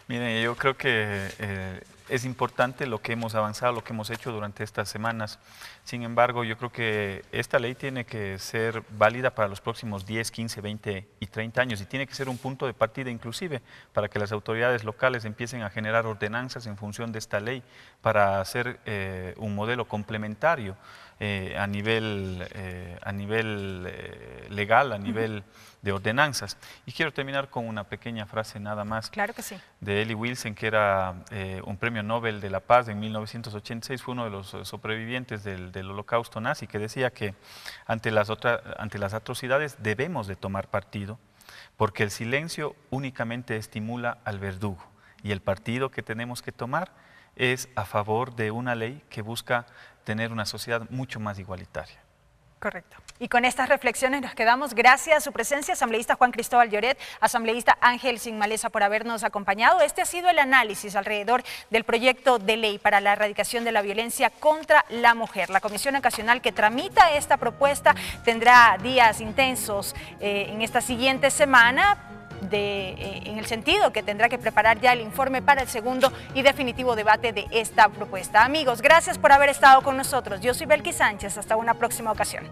Miren, yo creo que es importante lo que hemos avanzado, lo que hemos hecho durante estas semanas. Sin embargo, yo creo que esta ley tiene que ser válida para los próximos 10, 15, 20 y 30 años y tiene que ser un punto de partida inclusive para que las autoridades locales empiecen a generar ordenanzas en función de esta ley para hacer un modelo complementario a nivel legal, a nivel de ordenanzas. Y quiero terminar con una pequeña frase nada más. Claro que sí. De Elie Wiesel, que era un premio Nobel de la Paz en 1986, fue uno de los sobrevivientes del Holocausto nazi, que decía que ante las atrocidades debemos de tomar partido, porque el silencio únicamente estimula al verdugo, y el partido que tenemos que tomar es a favor de una ley que busca tener una sociedad mucho más igualitaria. Correcto. Y con estas reflexiones nos quedamos. Gracias a su presencia, asambleísta Juan Cristóbal Lloret, asambleísta Ángel Sin Maleza, por habernos acompañado. Este ha sido el análisis alrededor del proyecto de ley para la erradicación de la violencia contra la mujer. La Comisión Ocasional que tramita esta propuesta tendrá días intensos en esta siguiente semana, en el sentido que tendrá que preparar ya el informe para el segundo y definitivo debate de esta propuesta. Amigos, gracias por haber estado con nosotros. Yo soy Belkis Sánchez. Hasta una próxima ocasión.